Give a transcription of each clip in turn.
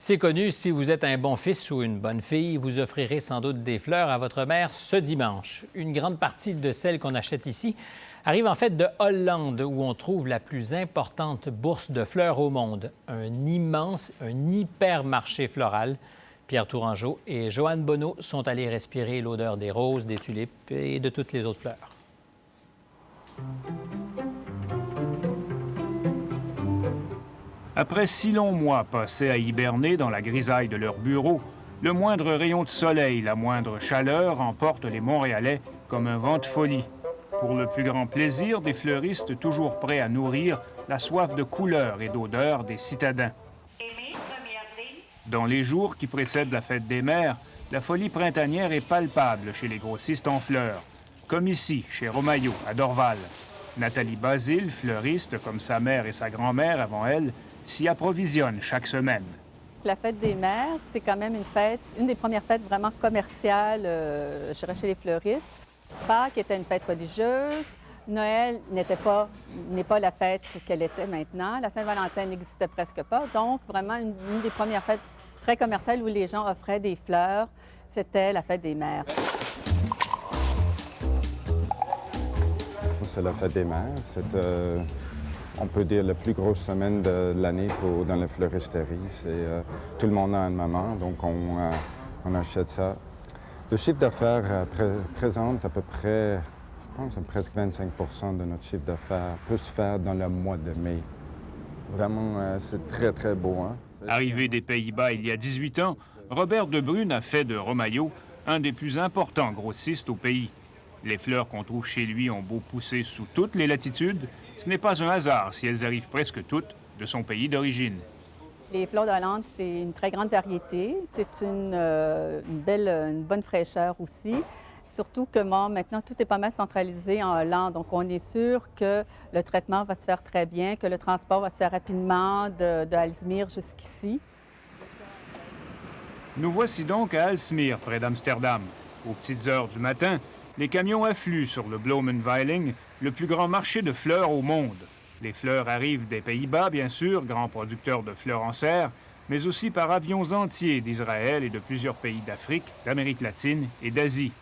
C'est connu, si vous êtes un bon fils ou une bonne fille, vous offrirez sans doute des fleurs à votre mère ce dimanche. Une grande partie de celles qu'on achète ici arrive en fait de Hollande, où on trouve la plus importante bourse de fleurs au monde. Un hypermarché floral. Pierre Tourangeau et Joanne Bonneau sont allés respirer l'odeur des roses, des tulipes et de toutes les autres fleurs. Après 6 longs mois passés à hiberner dans la grisaille de leur bureau, le moindre rayon de soleil, la moindre chaleur emporte les Montréalais comme un vent de folie. Pour le plus grand plaisir des fleuristes toujours prêts à nourrir la soif de couleurs et d'odeurs des citadins. Dans les jours qui précèdent la fête des mères, la folie printanière est palpable chez les grossistes en fleurs, comme ici, chez Romaillot, à Dorval. Nathalie Basile, fleuriste comme sa mère et sa grand-mère avant elle, s'y approvisionne chaque semaine. La fête des mères, c'est quand même une des premières fêtes vraiment commerciales, je dirais, chez les fleuristes. Pâques était une fête religieuse. Noël n'est pas la fête qu'elle était maintenant. La Saint-Valentin n'existait presque pas. Donc, vraiment, une des premières fêtes très commerciales où les gens offraient des fleurs, c'était la fête des mères. C'est la fête des mères. C'est, on peut dire, la plus grosse semaine de l'année dans la fleuristerie. Tout le monde a une maman, donc on achète ça. Le chiffre d'affaires présente à peu près, je pense, presque 25 de notre chiffre d'affaires peut se faire dans le mois de mai. Vraiment, c'est très, très beau. Hein? Arrivé des Pays-Bas il y a 18 ans, Robert Debrune a fait de Romaillot un des plus importants grossistes au pays. Les fleurs qu'on trouve chez lui ont beau pousser sous toutes les latitudes, ce n'est pas un hasard si elles arrivent presque toutes de son pays d'origine. Les fleurs d'Hollande, c'est une très grande variété. C'est une bonne fraîcheur aussi. Surtout que maintenant, tout est pas mal centralisé en Hollande. Donc, on est sûr que le traitement va se faire très bien, que le transport va se faire rapidement de Aalsmeer jusqu'ici. Nous voici donc à Aalsmeer, près d'Amsterdam. Aux petites heures du matin, les camions affluent sur le Bloemenveiling, le plus grand marché de fleurs au monde. Les fleurs arrivent des Pays-Bas, bien sûr, grand producteur de fleurs en serre, mais aussi par avions entiers d'Israël et de plusieurs pays d'Afrique, d'Amérique latine et d'Asie.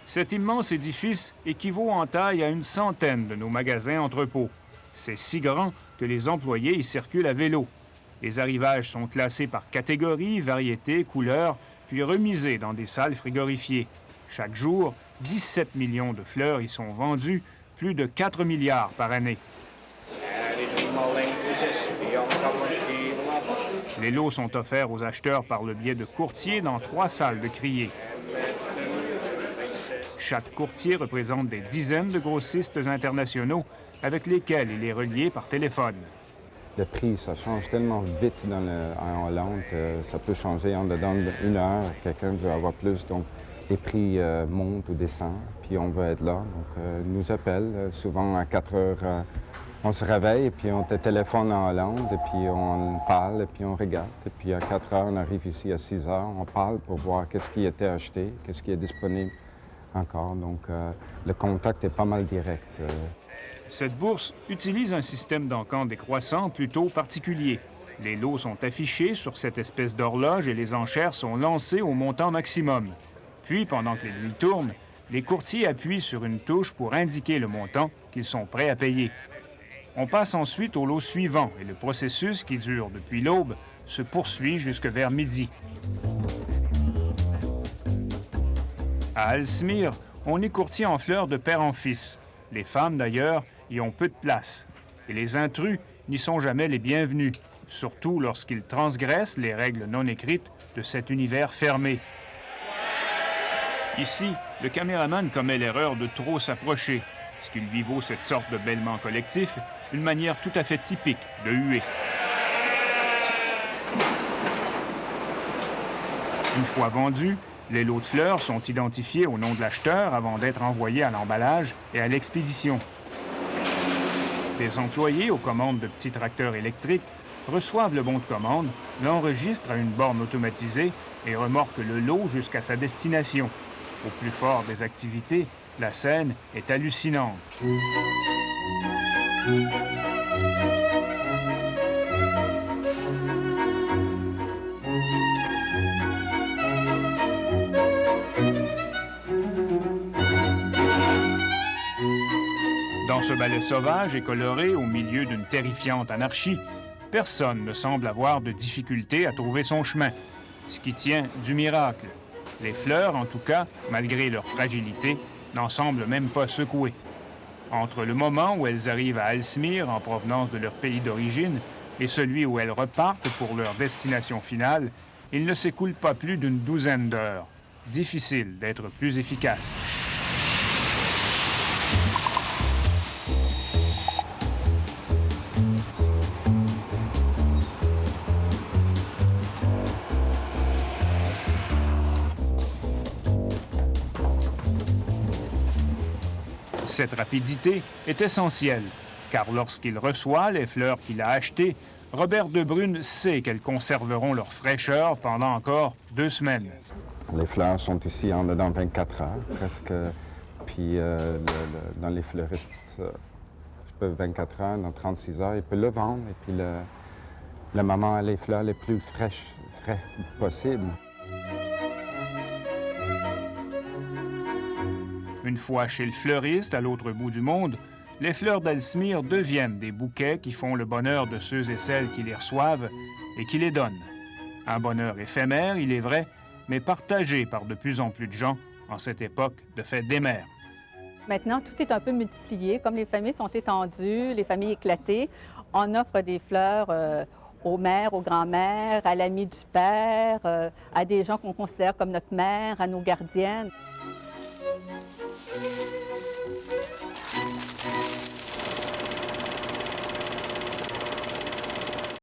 Cet immense édifice équivaut en taille à une centaine de nos magasins entrepôts. C'est si grand que les employés y circulent à vélo. Les arrivages sont classés par catégorie, variété, couleur, puis remisés dans des salles frigorifiées. Chaque jour, 17 millions de fleurs y sont vendues, plus de 4 milliards par année. Les lots sont offerts aux acheteurs par le biais de courtiers dans 3 salles de criée. Chaque courtier représente des dizaines de grossistes internationaux avec lesquels il est relié par téléphone. Le prix, ça change tellement vite en Hollande que ça peut changer en dedans d'une heure. Quelqu'un veut avoir plus, donc les prix montent ou descendent, puis on veut être là. Donc, ils nous appellent souvent à 4 heures. On se réveille, et puis on te téléphone en Hollande, et puis on parle, et puis on regarde. Et puis à 4 heures, on arrive ici à 6 heures, on parle pour voir qu'est-ce qui était acheté, qu'est-ce qui est disponible encore. Donc, le contact est pas mal direct. Cette bourse utilise un système d'encan décroissant plutôt particulier. Les lots sont affichés sur cette espèce d'horloge et les enchères sont lancées au montant maximum. Puis, pendant que les nuits tournent, les courtiers appuient sur une touche pour indiquer le montant qu'ils sont prêts à payer. On passe ensuite au lot suivant et le processus, qui dure depuis l'aube, se poursuit jusque vers midi. À Aalsmeer, on est courtier en fleurs de père en fils. Les femmes, d'ailleurs, y ont peu de place. Et les intrus n'y sont jamais les bienvenus, surtout lorsqu'ils transgressent les règles non écrites de cet univers fermé. Ici, le caméraman commet l'erreur de trop s'approcher, ce qui lui vaut cette sorte de bêlement collectif, une manière tout à fait typique de huer. Une fois vendus, les lots de fleurs sont identifiés au nom de l'acheteur avant d'être envoyés à l'emballage et à l'expédition. Des employés aux commandes de petits tracteurs électriques reçoivent le bon de commande, l'enregistrent à une borne automatisée et remorquent le lot jusqu'à sa destination. Au plus fort des activités, la scène est hallucinante. ce ballet sauvage et coloré au milieu d'une terrifiante anarchie, personne ne semble avoir de difficulté à trouver son chemin, ce qui tient du miracle. Les fleurs, en tout cas, malgré leur fragilité, n'en semblent même pas secouées. Entre le moment où elles arrivent à Aalsmeer en provenance de leur pays d'origine et celui où elles repartent pour leur destination finale, il ne s'écoule pas plus d'une douzaine d'heures. Difficile d'être plus efficace. Cette rapidité est essentielle, car lorsqu'il reçoit les fleurs qu'il a achetées, Robert Debrune sait qu'elles conserveront leur fraîcheur pendant encore 2 semaines. Les fleurs sont ici en dedans 24 heures, presque. Puis dans les fleuristes, je peux 24 heures, dans 36 heures, il peut le vendre. Et puis le moment a les fleurs les plus frais possibles. Une fois chez le fleuriste, à l'autre bout du monde, les fleurs d'Aalsmeer deviennent des bouquets qui font le bonheur de ceux et celles qui les reçoivent et qui les donnent. Un bonheur éphémère, il est vrai, mais partagé par de plus en plus de gens en cette époque de fête des mères. Maintenant, tout est un peu multiplié. Comme les familles sont étendues, les familles éclatées, on offre des fleurs aux mères, aux grands-mères, à l'ami du père, à des gens qu'on considère comme notre mère, à nos gardiennes.